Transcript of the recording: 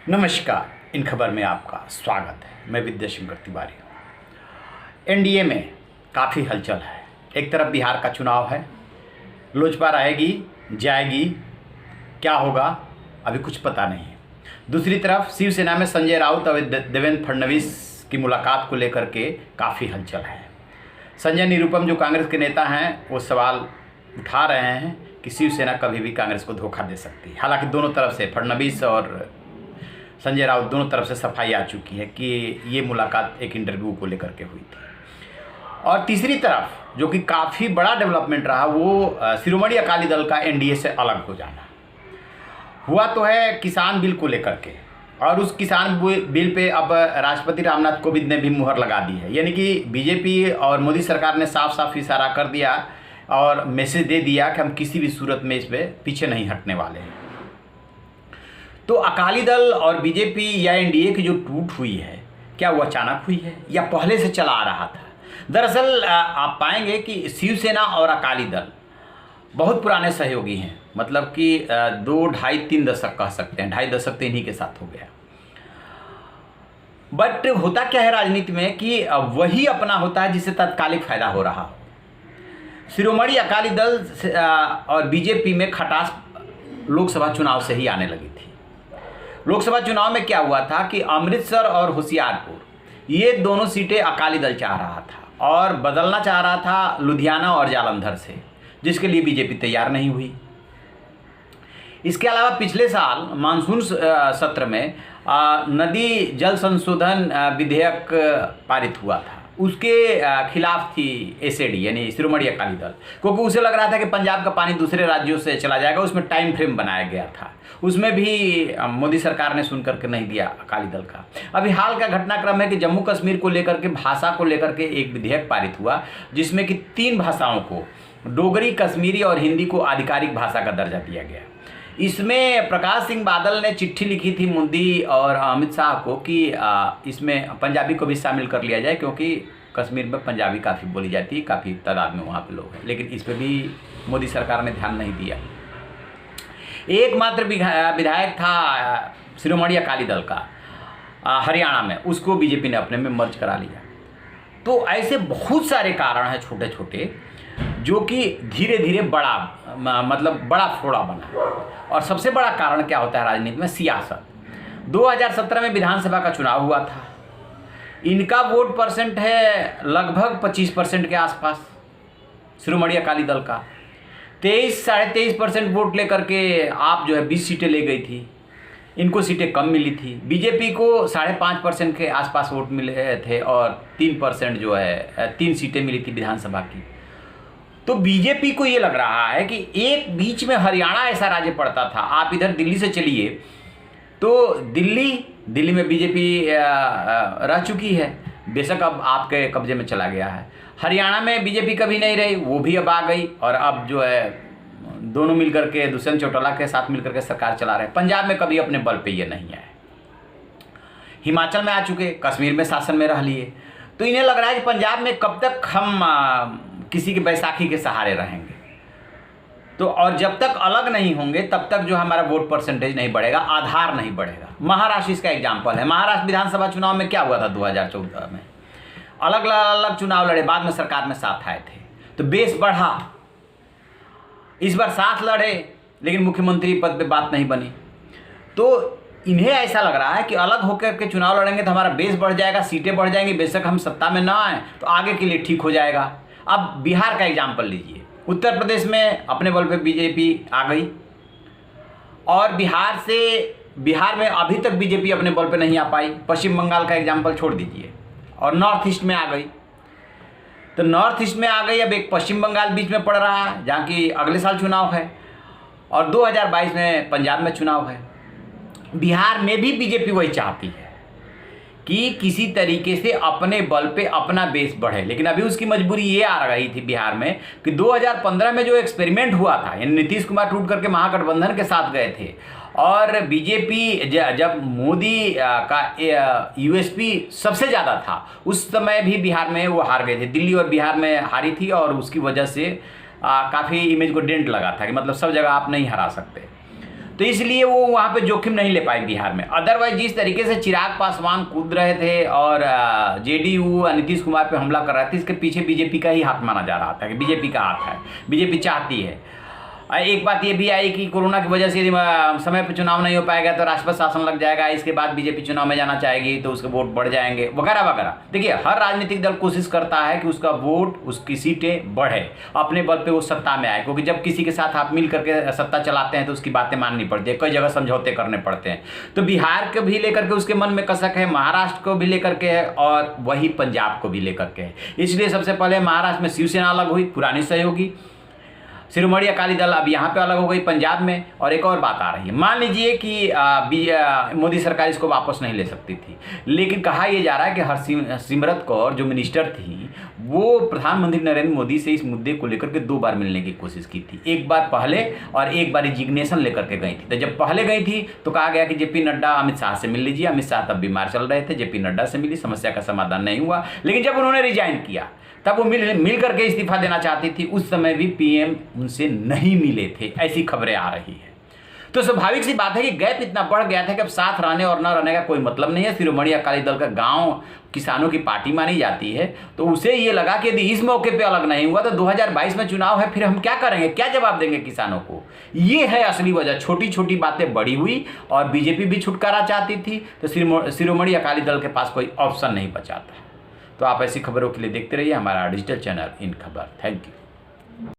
नमस्कार। इन खबर में आपका स्वागत है। मैं विद्या शंकर तिवारी हूँ। एनडीए में काफ़ी हलचल है। एक तरफ बिहार का चुनाव है, लोजपा रहेगी जाएगी, क्या होगा अभी कुछ पता नहीं है। दूसरी तरफ शिवसेना में संजय राउत और देवेंद्र फडणवीस की मुलाकात को लेकर के काफ़ी हलचल है। संजय निरुपम जो कांग्रेस के नेता हैं वो सवाल उठा रहे हैं कि शिवसेना कभी भी कांग्रेस को धोखा दे सकती है। हालांकि दोनों तरफ से, फडणवीस और संजय राउत दोनों तरफ से सफाई आ चुकी है कि ये मुलाकात एक इंटरव्यू को लेकर के हुई थी। और तीसरी तरफ जो कि काफ़ी बड़ा डेवलपमेंट रहा वो शिरोमणि अकाली दल का एनडीए से अलग हो जाना हुआ तो है किसान बिल को लेकर के। और उस किसान बिल पे अब राष्ट्रपति रामनाथ कोविंद ने भी मुहर लगा दी है। यानी कि बीजेपी और मोदी सरकार ने साफ साफ इशारा कर दिया और मैसेज दे दिया कि हम किसी भी सूरत में इस पर पीछे नहीं हटने वाले हैं। तो अकाली दल और बीजेपी या एनडीए की जो टूट हुई है, क्या वो अचानक हुई है या पहले से चला आ रहा था? दरअसल आप पाएंगे कि शिवसेना और अकाली दल बहुत पुराने सहयोगी हैं। मतलब कि 2, ढाई, 3 दशक कह सकते हैं। 2.5 दशक तो इन्हीं के साथ हो गया। बट होता क्या है राजनीति में कि वही अपना होता है जिससे तात्कालिक फायदा हो रहा हो। शिरोमणि अकाली दल और बीजेपी में खटास लोकसभा चुनाव से ही आने लगी थी। लोकसभा चुनाव में क्या हुआ था कि अमृतसर और होशियारपुर ये दोनों सीटें अकाली दल चाह रहा था और बदलना चाह रहा था लुधियाना और जालंधर से, जिसके लिए बीजेपी तैयार नहीं हुई। इसके अलावा पिछले साल मानसून सत्र में नदी जल संशोधन विधेयक पारित हुआ था, उसके खिलाफ थी एसएडी यानी शिरोमणि अकाली दल, क्योंकि उसे लग रहा था कि पंजाब का पानी दूसरे राज्यों से चला जाएगा। उसमें टाइम फ्रेम बनाया गया था, उसमें भी मोदी सरकार ने सुन करके नहीं दिया अकाली दल का। अभी हाल का घटनाक्रम है कि जम्मू कश्मीर को लेकर के, भाषा को लेकर के एक विधेयक पारित हुआ जिसमें कि 3 भाषाओं को, डोगरी, कश्मीरी और हिंदी को आधिकारिक भाषा का दर्जा दिया गया। इसमें प्रकाश सिंह बादल ने चिट्ठी लिखी थी मोदी और अमित शाह को कि इसमें पंजाबी को भी शामिल कर लिया जाए, क्योंकि कश्मीर में पंजाबी काफ़ी बोली जाती है, काफ़ी तादाद में वहाँ पे लोग हैं। लेकिन इस पर भी मोदी सरकार ने ध्यान नहीं दिया। एकमात्र विधायक था शिरोमणि अकाली दल का हरियाणा में, उसको बीजेपी ने अपने में मर्ज करा लिया। तो ऐसे बहुत सारे कारण हैं छोटे छोटे जो कि धीरे धीरे बड़ा फोड़ा बना। और सबसे बड़ा कारण क्या होता है राजनीति में? सियासत। 2017 में विधानसभा का चुनाव हुआ था। इनका वोट परसेंट है लगभग 25% के आसपास, शिरोमणि अकाली दल का 23-23.5% वोट लेकर के आप जो है 20 सीटें ले गई थी। इनको सीटें कम मिली थी। बीजेपी को 5.5% के आसपास वोट मिले थे और 3% जो है 3 सीटें मिली थी विधानसभा की। तो बीजेपी को ये लग रहा है कि एक बीच में हरियाणा ऐसा राज्य पड़ता था, आप इधर दिल्ली से चलिए तो दिल्ली में बीजेपी रह चुकी है, बेशक अब आपके कब्जे में चला गया है। हरियाणा में बीजेपी कभी नहीं रही, वो भी अब आ गई और अब जो है दोनों मिलकर के दुष्यंत चौटाला के साथ मिलकर के सरकार चला रहे हैं। पंजाब में कभी अपने बल पे ये नहीं आए, हिमाचल में आ चुके, कश्मीर में शासन में रह लिए। तो इन्हें लग रहा है कि पंजाब में कब तक हम किसी की बैसाखी के सहारे रहेंगे। तो और जब तक अलग नहीं होंगे तब तक जो हमारा वोट परसेंटेज नहीं बढ़ेगा, आधार नहीं बढ़ेगा। महाराष्ट्र इसका एग्जाम्पल है। महाराष्ट्र विधानसभा चुनाव में क्या हुआ था 2014 में? अलग अलग चुनाव लड़े, बाद में सरकार में साथ आए थे तो बेस बढ़ा। इस बार साथ लड़े लेकिन मुख्यमंत्री पद पे बात नहीं बनी। तो इन्हें ऐसा लग रहा है कि अलग होकर के चुनाव लड़ेंगे तो हमारा बेस बढ़ जाएगा, सीटें बढ़ जाएंगी, बेशक हम सत्ता में ना आए तो आगे के लिए ठीक हो जाएगा। अब बिहार का एग्जाम्पल लीजिए। उत्तर प्रदेश में अपने बल पे बीजेपी आ गई और बिहार में अभी तक बीजेपी अपने बल पे नहीं आ पाई। पश्चिम बंगाल का एग्जाम्पल छोड़ दीजिए और नॉर्थ ईस्ट में आ गई। तो नॉर्थ ईस्ट में आ गई, अब एक पश्चिम बंगाल बीच में पड़ रहा है जहाँ की अगले साल चुनाव है और 2022 में पंजाब में चुनाव है। बिहार में भी बीजेपी वही चाहती है कि किसी तरीके से अपने बल पे अपना बेस बढ़े। लेकिन अभी उसकी मजबूरी ये आ रही थी बिहार में कि 2015 में जो एक्सपेरिमेंट हुआ था, यानी नीतीश कुमार टूट करके महागठबंधन के साथ गए थे और बीजेपी जब मोदी का यूएसपी सबसे ज़्यादा था उस समय भी बिहार में वो हार गए थे। दिल्ली और बिहार में हारी थी और उसकी वजह से काफ़ी इमेज को डेंट लगा था कि मतलब सब जगह आप नहीं हरा सकते। तो इसलिए वो वहाँ पे जोखिम नहीं ले पाए बिहार में। अदरवाइज जिस तरीके से चिराग पासवान कूद रहे थे और जेडीयू नीतीश कुमार पे हमला कर रहे थे, इसके पीछे बीजेपी का ही हाथ माना जा रहा था कि बीजेपी का हाथ है, बीजेपी चाहती है। एक बात ये भी आई कि कोरोना की वजह से यदि समय पर चुनाव नहीं हो पाएगा तो राष्ट्रपति शासन लग जाएगा, इसके बाद बीजेपी चुनाव में जाना चाहेगी तो उसके वोट बढ़ जाएंगे वगैरह वगैरह। देखिए, हर राजनीतिक दल कोशिश करता है कि उसका वोट, उसकी सीटें बढ़े, अपने बल पे वो सत्ता में आए, क्योंकि जब किसी के साथ आप मिल करके सत्ता चलाते हैं तो उसकी बातें माननी पड़ती है, कई जगह समझौते करने पड़ते हैं। तो बिहार को भी लेकर के उसके मन में कसक है, महाराष्ट्र को भी लेकर के है और वही पंजाब को भी लेकर के है। इसलिए सबसे पहले महाराष्ट्र में शिवसेना अलग हुई, पुरानी सहयोगी, शिरोमणि अकाली दल अब यहाँ पे अलग हो गई पंजाब में। और एक और बात आ रही है, मान लीजिए कि मोदी सरकार इसको वापस नहीं ले सकती थी, लेकिन कहा यह जा रहा है कि हरसिमरत कौर जो मिनिस्टर थी वो प्रधानमंत्री नरेंद्र मोदी से इस मुद्दे को लेकर के 2 बार मिलने की कोशिश की थी, एक बार पहले और एक बार रिजिग्नेशन लेकर के गई थी। तो जब पहले गई थी तो कहा गया कि जेपी नड्डा अमित शाह से मिल लीजिए, अमित शाह तब बीमार चल रहे थे, जेपी नड्डा से मिली, समस्या का समाधान नहीं हुआ। लेकिन जब उन्होंने रिजाइन किया तब वो मिल करके इस्तीफा देना चाहती थी, उस समय भी पीएम उनसे नहीं मिले थे, ऐसी खबरें आ रही है। तो स्वाभाविक सी बात है कि गैप इतना बढ़ गया था कि अब साथ रहने और न रहने का कोई मतलब नहीं है। शिरोमणि अकाली दल का गांव किसानों की पार्टी मानी जाती है, तो उसे ये लगा कि यदि इस मौके पे अलग नहीं हुआ तो 2022 में चुनाव है, फिर हम क्या करेंगे, क्या जवाब देंगे किसानों को। ये है असली वजह। छोटी छोटी बातें बड़ी हुई और बीजेपी भी छुटकारा चाहती थी, तो शिरोमणि अकाली दल के पास कोई ऑप्शन नहीं बचा था। तो आप ऐसी खबरों के लिए देखते रहिए हमारा डिजिटल चैनल इन खबर। Thank you.